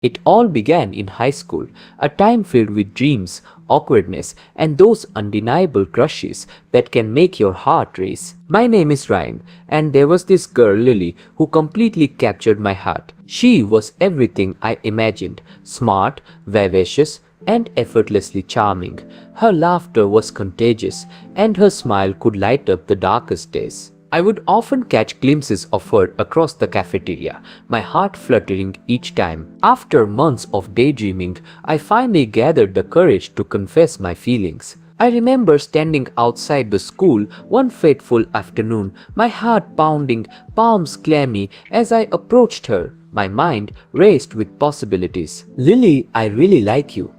It all began in high school, a time filled with dreams, awkwardness, and those undeniable crushes that can make your heart race. My name is Ryan, and there was this girl, Lily, who completely captured my heart. She was everything I imagined: smart, vivacious, and effortlessly charming. Her laughter was contagious, and her smile could light up the darkest days. I would often catch glimpses of her across the cafeteria, my heart fluttering each time. After months of daydreaming, I finally gathered the courage to confess my feelings. I remember standing outside the school one fateful afternoon, my heart pounding, palms clammy as I approached her. My mind raced with possibilities. "Lily, I really like you,"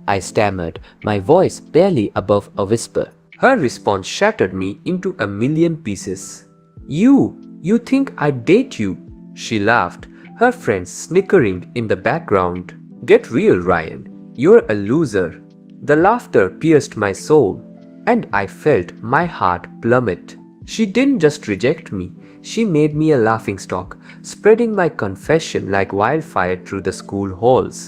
I stammered, my voice barely above a whisper. Her response shattered me into a million pieces. You think I'd date you?" She laughed, her friends snickering in the background. "Get real, Ryan. You're a loser." The laughter pierced my soul, and I felt my heart plummet. She didn't just reject me, she made me a laughingstock, spreading my confession like wildfire through the school halls.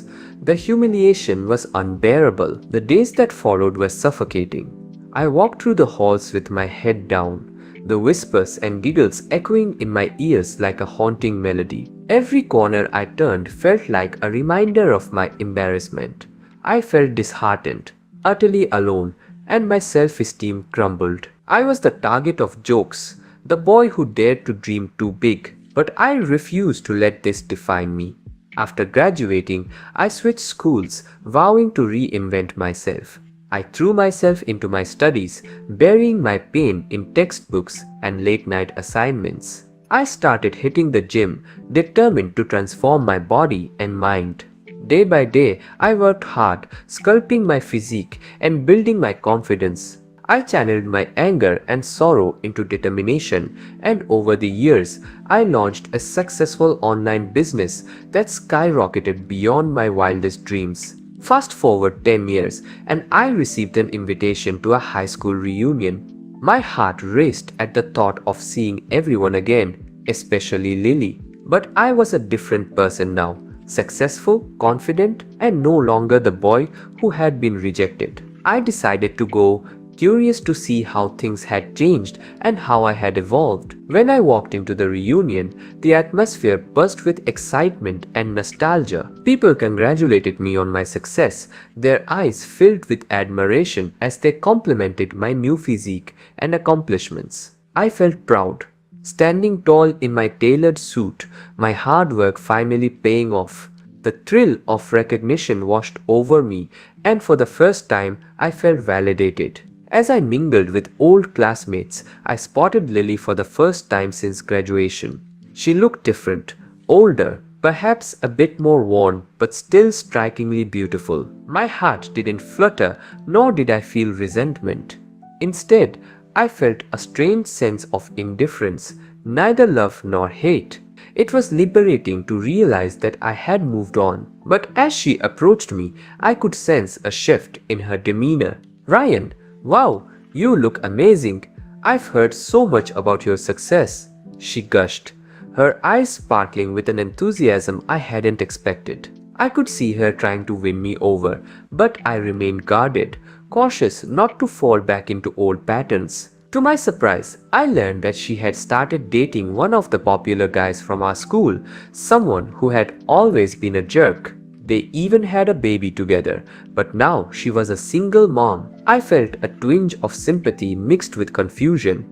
The humiliation was unbearable. The days that followed were suffocating. I walked through the halls with my head down, the whispers and giggles echoing in my ears like a haunting melody. Every corner I turned felt like a reminder of my embarrassment. I felt disheartened, utterly alone, and my self-esteem crumbled. I was the target of jokes, the boy who dared to dream too big, but I refused to let this define me. After graduating, I switched schools, vowing to reinvent myself. I threw myself into my studies, burying my pain in textbooks and late-night assignments. I started hitting the gym, determined to transform my body and mind. Day by day, I worked hard, sculpting my physique and building my confidence. I channeled my anger and sorrow into determination, and over the years, I launched a successful online business that skyrocketed beyond my wildest dreams. Fast forward 10 years, and I received an invitation to a high school reunion. My heart raced at the thought of seeing everyone again, especially Lily. But I was a different person now, successful, confident, and no longer the boy who had been rejected. I decided to go, curious to see how things had changed and how I had evolved. When I walked into the reunion, the atmosphere buzzed with excitement and nostalgia. People congratulated me on my success, their eyes filled with admiration as they complimented my new physique and accomplishments. I felt proud, standing tall in my tailored suit, my hard work finally paying off. The thrill of recognition washed over me, and for the first time, I felt validated. As I mingled with old classmates, I spotted Lily for the first time since graduation. She looked different, older, perhaps a bit more worn, but still strikingly beautiful. My heart didn't flutter, nor did I feel resentment. Instead, I felt a strange sense of indifference, neither love nor hate. It was liberating to realize that I had moved on. But as she approached me, I could sense a shift in her demeanor. "Ryan, wow, you look amazing. I've heard so much about your success," she gushed, her eyes sparkling with an enthusiasm I hadn't expected. I could see her trying to win me over, but I remained guarded, cautious not to fall back into old patterns. To my surprise, I learned that she had started dating one of the popular guys from our school, someone who had always been a jerk. They even had a baby together, but now she was a single mom. I felt a twinge of sympathy mixed with confusion.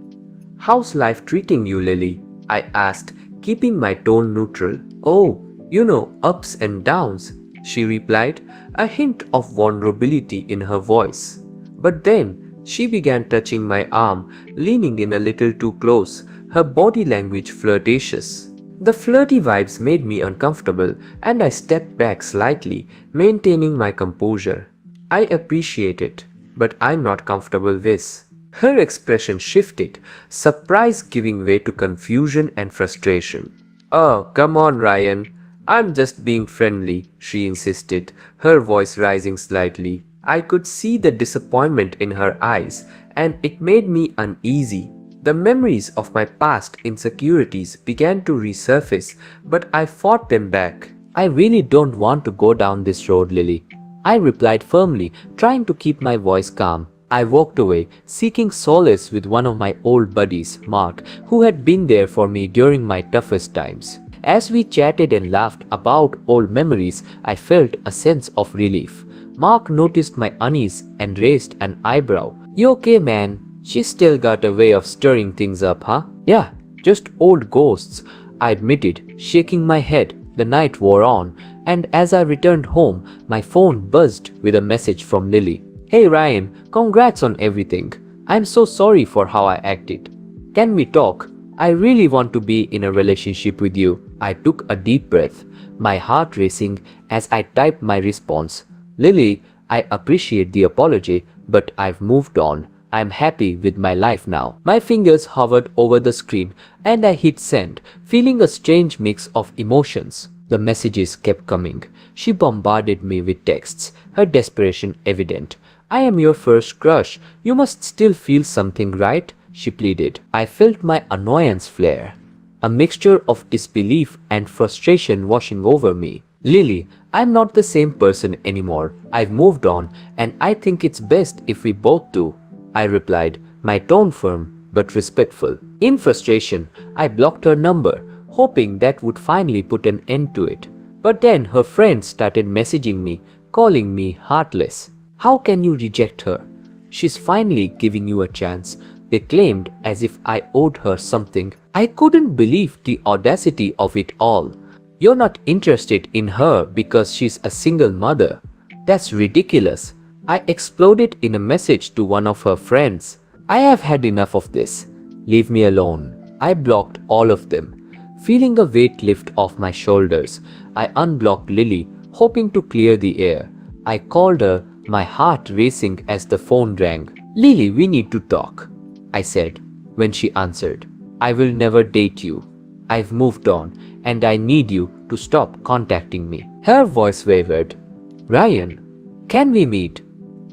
"How's life treating you, Lily?" I asked, keeping my tone neutral. "Oh, ups and downs," she replied, a hint of vulnerability in her voice. But then, she began touching my arm, leaning in a little too close, her body language flirtatious. The flirty vibes made me uncomfortable, and I stepped back slightly, maintaining my composure. "I appreciate it, but I'm not comfortable with." Her expression shifted, surprise giving way to confusion and frustration. "Oh, come on, Ryan. I'm just being friendly," she insisted, her voice rising slightly. I could see the disappointment in her eyes, and it made me uneasy. The memories of my past insecurities began to resurface, but I fought them back. I really don't want to go down this road, Lily. I replied firmly, trying to keep my voice calm. I walked away, seeking solace with one of my old buddies, Mark, who had been there for me during my toughest times. As we chatted and laughed about old memories, I felt a sense of relief. Mark noticed my unease and raised an eyebrow. "You okay, man? She's still got a way of stirring things up, huh?" "Yeah, just old ghosts," I admitted, shaking my head. The night wore on, and as I returned home, my phone buzzed with a message from Lily. "Hey Ryan, congrats on everything. I'm so sorry for how I acted. Can we talk? I really want to be in a relationship with you." I took a deep breath, my heart racing as I typed my response. "Lily, I appreciate the apology, but I've moved on. I'm happy with my life now." My fingers hovered over the screen and I hit send, feeling a strange mix of emotions. The messages kept coming. She bombarded me with texts, her desperation evident. "I am your first crush. You must still feel something, right?" she pleaded. I felt my annoyance flare, a mixture of disbelief and frustration washing over me. "Lily, I'm not the same person anymore. I've moved on, and I think it's best if we both do," I replied, my tone firm but respectful. In frustration, I blocked her number, hoping that would finally put an end to it. But then her friends started messaging me, calling me heartless. "How can you reject her? She's finally giving you a chance," they claimed, as if I owed her something. I couldn't believe the audacity of it all. "You're not interested in her because she's a single mother. That's ridiculous." I exploded in a message to one of her friends. "I have had enough of this. Leave me alone." I blocked all of them. Feeling a weight lift off my shoulders, I unblocked Lily, hoping to clear the air. I called her, my heart racing as the phone rang. "Lily, we need to talk," I said, when she answered. "I will never date you. I've moved on, and I need you to stop contacting me." Her voice wavered. "Ryan, can we meet?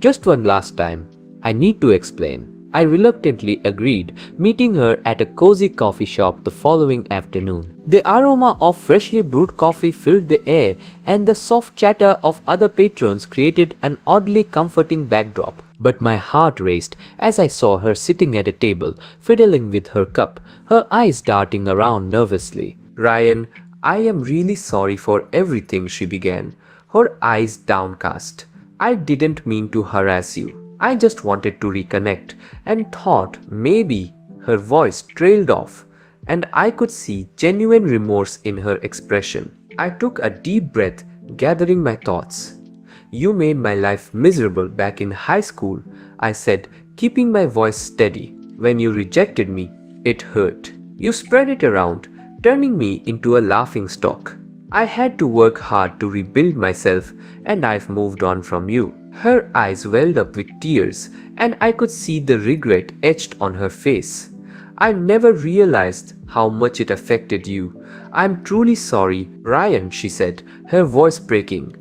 Just one last time. I need to explain." I reluctantly agreed, meeting her at a cozy coffee shop the following afternoon. The aroma of freshly brewed coffee filled the air, and the soft chatter of other patrons created an oddly comforting backdrop. But my heart raced as I saw her sitting at a table, fiddling with her cup, her eyes darting around nervously. "Ryan, I am really sorry for everything," she began, her eyes downcast. "I didn't mean to harass you. I just wanted to reconnect and thought maybe." Her voice trailed off, and I could see genuine remorse in her expression. I took a deep breath, gathering my thoughts. "You made my life miserable back in high school," I said, keeping my voice steady. "When you rejected me, it hurt. You spread it around, turning me into a laughingstock. I had to work hard to rebuild myself, and I've moved on from you." Her eyes welled up with tears, and I could see the regret etched on her face. "I never realized how much it affected you. I'm truly sorry, Ryan," she said, her voice breaking.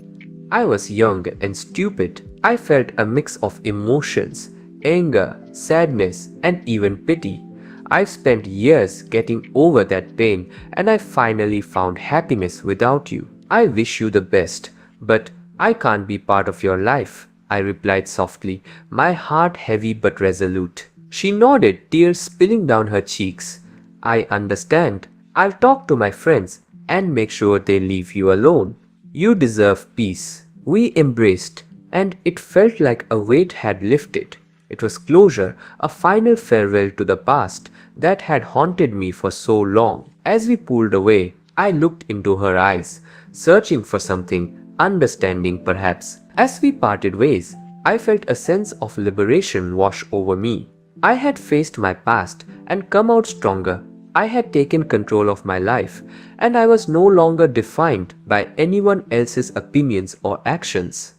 "I was young and stupid. I felt a mix of emotions, anger, sadness, and even pity. I've spent years getting over that pain, and I finally found happiness without you. I wish you the best, but I can't be part of your life," I replied softly, my heart heavy but resolute. She nodded, tears spilling down her cheeks. "I understand. I'll talk to my friends and make sure they leave you alone. You deserve peace." We embraced, and it felt like a weight had lifted. It was closure, a final farewell to the past that had haunted me for so long. As we pulled away, I looked into her eyes, searching for something, understanding perhaps. As we parted ways, I felt a sense of liberation wash over me. I had faced my past and come out stronger. I had taken control of my life, and I was no longer defined by anyone else's opinions or actions.